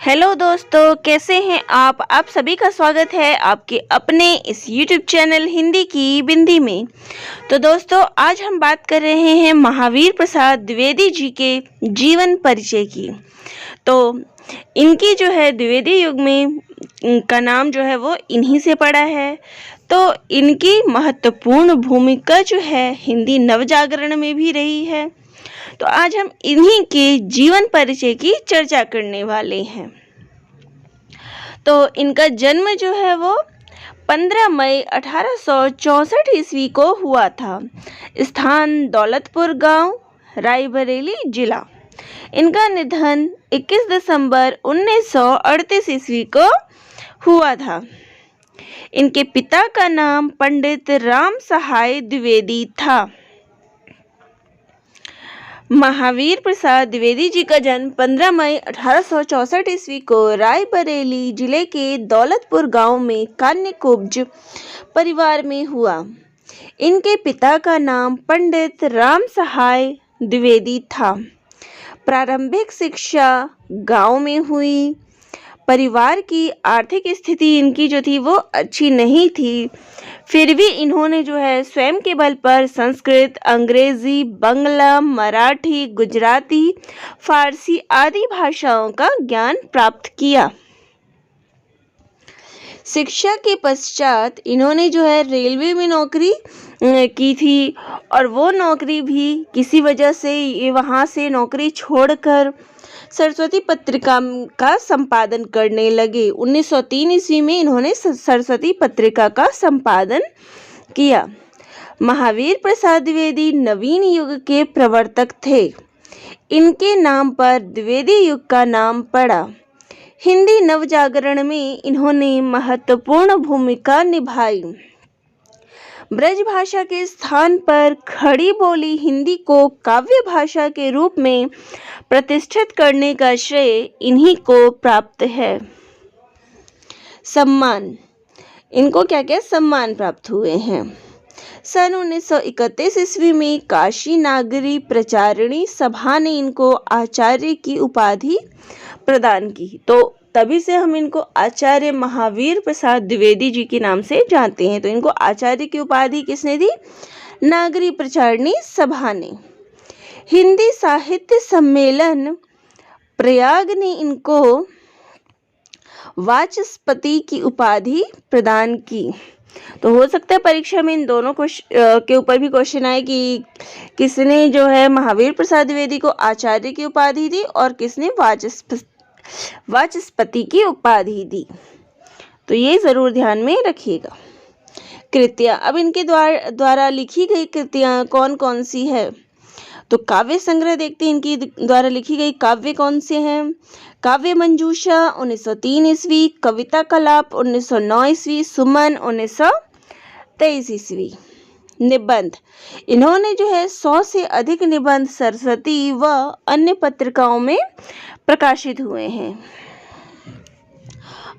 Hello दोस्तों, कैसे हैं आप सभी का स्वागत है आपके अपने इस YouTube चैनल हिंदी की बिंदी में। तो दोस्तों, आज हम बात कर रहे हैं महावीर प्रसाद द्विवेदी जी के जीवन परिचय की। तो इनकी जो है द्विवेदी युग में का नाम जो है वो इन्हीं से पड़ा है। तो इनकी महत्वपूर्ण भूमिका जो है हिंदी नवजागरण में भी रही है। तो आज हम इन्हीं के जीवन परिचय की चर्चा करने वाले हैं। तो इनका जन्म जो है वो 15 मई 1864 ईस्वी को हुआ था। स्थान दौलतपुर गांव, रायबरेली जिला। इनका निधन 21 दिसंबर 1938 ईस्वी को हुआ था। इनके पिता का नाम पंडित राम सहाय द्विवेदी था। महावीर प्रसाद द्विवेदी जी का जन्म 15 मई 1864 ईस्वी को रायबरेली जिले के दौलतपुर गांव में कान्यकुब्ज परिवार में हुआ। इनके पिता का नाम पंडित राम सहाय द्विवेदी था। प्रारंभिक शिक्षा गांव में हुई। परिवार की आर्थिक स्थिति इनकी जो थी वो अच्छी नहीं थी, फिर भी इन्होंने जो है स्वयं के बल पर संस्कृत, अंग्रेजी, बंगला, मराठी, गुजराती, फारसी आदि भाषाओं का ज्ञान प्राप्त किया। शिक्षा के पश्चात इन्होंने जो है रेलवे में नौकरी की थी और वो नौकरी भी किसी वजह से ये वहाँ से नौकरी छोड़कर सरस्वती पत्रिका का संपादन करने लगे। 1903 ईस्वी में इन्होंने सरस्वती पत्रिका का संपादन किया। महावीर प्रसाद द्विवेदी नवीन युग के प्रवर्तक थे। इनके नाम पर द्विवेदी युग का नाम पड़ा। हिंदी नवजागरण में इन्होंने महत्वपूर्ण भूमिका निभाई। ब्रज भाषा के स्थान पर खड़ी बोली हिंदी को काव्य भाषा के रूप में प्रतिष्ठित करने का श्रेय इन्हीं को प्राप्त है। सम्मान, इनको क्या क्या सम्मान प्राप्त हुए हैं। सन 1931 ईस्वी में काशी नागरी प्रचारिणी सभा ने इनको आचार्य की उपाधि प्रदान की। तो तभी से हम इनको आचार्य महावीर प्रसाद द्विवेदी जी के नाम से जानते हैं। तो इनको आचार्य की उपाधि किसने दी? नागरी प्रचारिणी सभा ने। हिंदी साहित्य सम्मेलन प्रयाग ने इनको वाचस्पति की उपाधि प्रदान की। तो हो सकता है परीक्षा में इन दोनों के ऊपर भी क्वेश्चन आए कि किसने जो है महावीर प्रसाद द्विवेदी को आचार्य की उपाधि दी और किसने वाचस्पति की उपाधि दी। तो ये जरूर ध्यान में रखिएगा। कृतियां, अब इनके द्वारा लिखी गई कृतियां कौन कौन सी है? तो काव्य संग्रह देखते हैं इनकी द्वारा लिखी गई काव्य कौन से हैं। काव्य मंजूषा 1903 ईस्वी, कविता कलाप 1909 ईस्वी, सुमन 1923 ईस्वी। निबंध, इन्होंने जो है 100 से अधिक निबंध सरस्वती व अन्य पत्रिकाओं में प्रकाशित हुए हैं।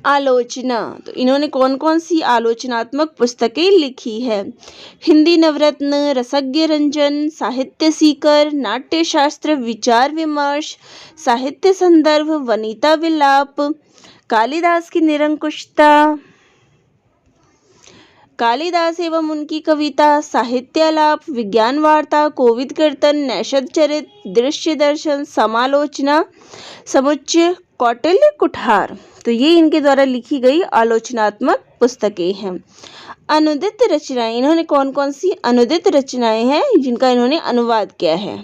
आलोचना, तो इन्होंने कौन कौन सी आलोचनात्मक पुस्तकें लिखी है? हिंदी नवरत्न, रसज्ञ रंजन, साहित्य सीकर, नाट्य शास्त्र, विचार विमर्श, साहित्य संदर्भ, वनिता विलाप, कालिदास की निरंकुशता, कालिदास एवं उनकी कविता, साहित्यालाप, विज्ञान वार्ता, कोविद कीर्तन, नैषध चरित, दृश्य दर्शन, समालोचना, समुच्चय, कौटिल्य कुठार। तो ये इनके द्वारा लिखी गई आलोचनात्मक पुस्तकें हैं। अनुदित रचनाएं, इन्होंने कौन कौन सी अनुदित रचनाएं हैं जिनका इन्होंने अनुवाद किया है?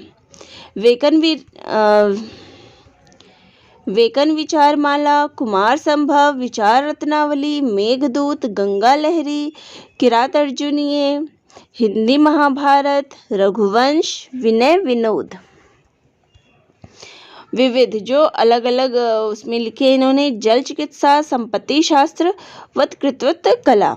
वेकन विचारमाला, कुमार संभव, विचार रत्नावली, मेघदूत, गंगा लहरी, किरात अर्जुनीय, हिंदी महाभारत, रघुवंश, विनय विनोद। विविध, जो अलग अलग उसमें लिखे इन्होंने जल चिकित्सा, संपत्ति शास्त्र, वत्कृतत्व कला।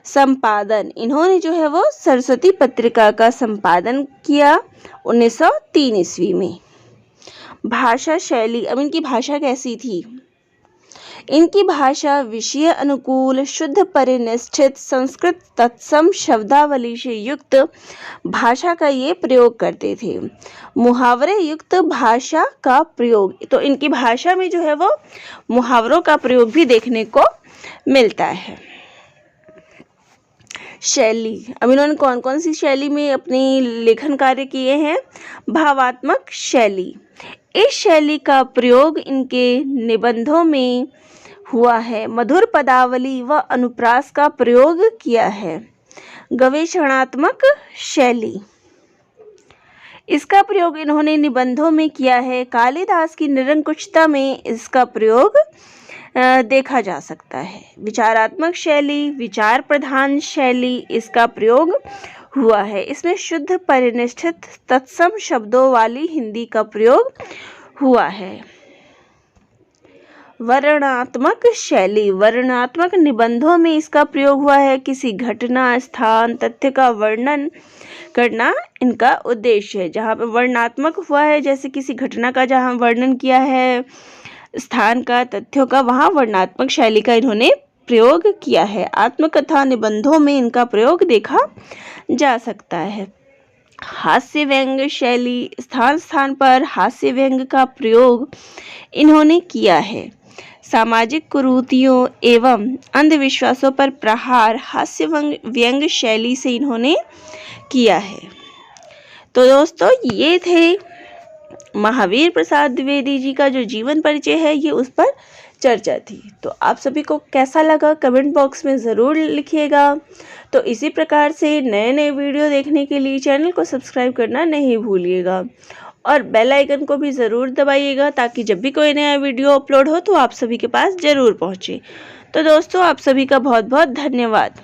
संपादन, इन्होंने जो है वो सरस्वती पत्रिका का संपादन किया 1903 ईस्वी में। भाषा शैली, अब इनकी भाषा कैसी थी? इनकी भाषा विषय अनुकूल, शुद्ध परिनिष्ठित, संस्कृत तत्सम शब्दावली से युक्त भाषा का ये प्रयोग करते थे। मुहावरे युक्त भाषा का प्रयोग, तो इनकी भाषा में जो है वो मुहावरों का प्रयोग भी देखने को मिलता है। शैली, अब इन्होंने कौन कौन सी शैली में अपनी लेखन कार्य किए हैं? भावात्मक शैली। इस शैली का प्रयोग इनके निबंधों में हुआ है। मधुर पदावली व अनुप्रास का प्रयोग किया है। गवेषणात्मक शैली, इसका प्रयोग इन्होंने निबंधों में किया है। कालिदास की निरंकुशता में इसका प्रयोग देखा जा सकता है। विचारात्मक शैली, विचार प्रधान शैली, इसका प्रयोग हुआ है। इसमें शुद्ध परिनिष्ठित तत्सम शब्दों वाली हिंदी का प्रयोग हुआ है। वर्णनात्मक शैली, वर्णनात्मक निबंधों में इसका प्रयोग हुआ है। किसी घटना, स्थान, तथ्य का वर्णन करना इनका उद्देश्य है। जहाँ पे वर्णनात्मक हुआ है, जैसे किसी घटना का जहाँ वर्णन किया है, स्थान का, तथ्यों का, वहाँ वर्णनात्मक शैली का इन्होंने प्रयोग किया है। आत्मकथा निबंधों में इनका प्रयोग देखा जा सकता है। हास्य व्यंग शैली, स्थान स्थान पर हास्य व्यंग का प्रयोग इन्होंने किया है। सामाजिक कुरीतियों एवं अंधविश्वासों पर प्रहार हास्य व्यंग शैली से इन्होंने किया है। तो दोस्तों, ये थे महावीर प्रसाद द्विवेदी जी का जो जीवन परिचय है, ये उस पर चर्चा थी। तो आप सभी को कैसा लगा कमेंट बॉक्स में ज़रूर लिखिएगा। तो इसी प्रकार से नए नए वीडियो देखने के लिए चैनल को सब्सक्राइब करना नहीं भूलिएगा और बेल आइकन को भी ज़रूर दबाइएगा, ताकि जब भी कोई नया वीडियो अपलोड हो तो आप सभी के पास ज़रूर पहुँचे। तो दोस्तों, आप सभी का बहुत बहुत धन्यवाद।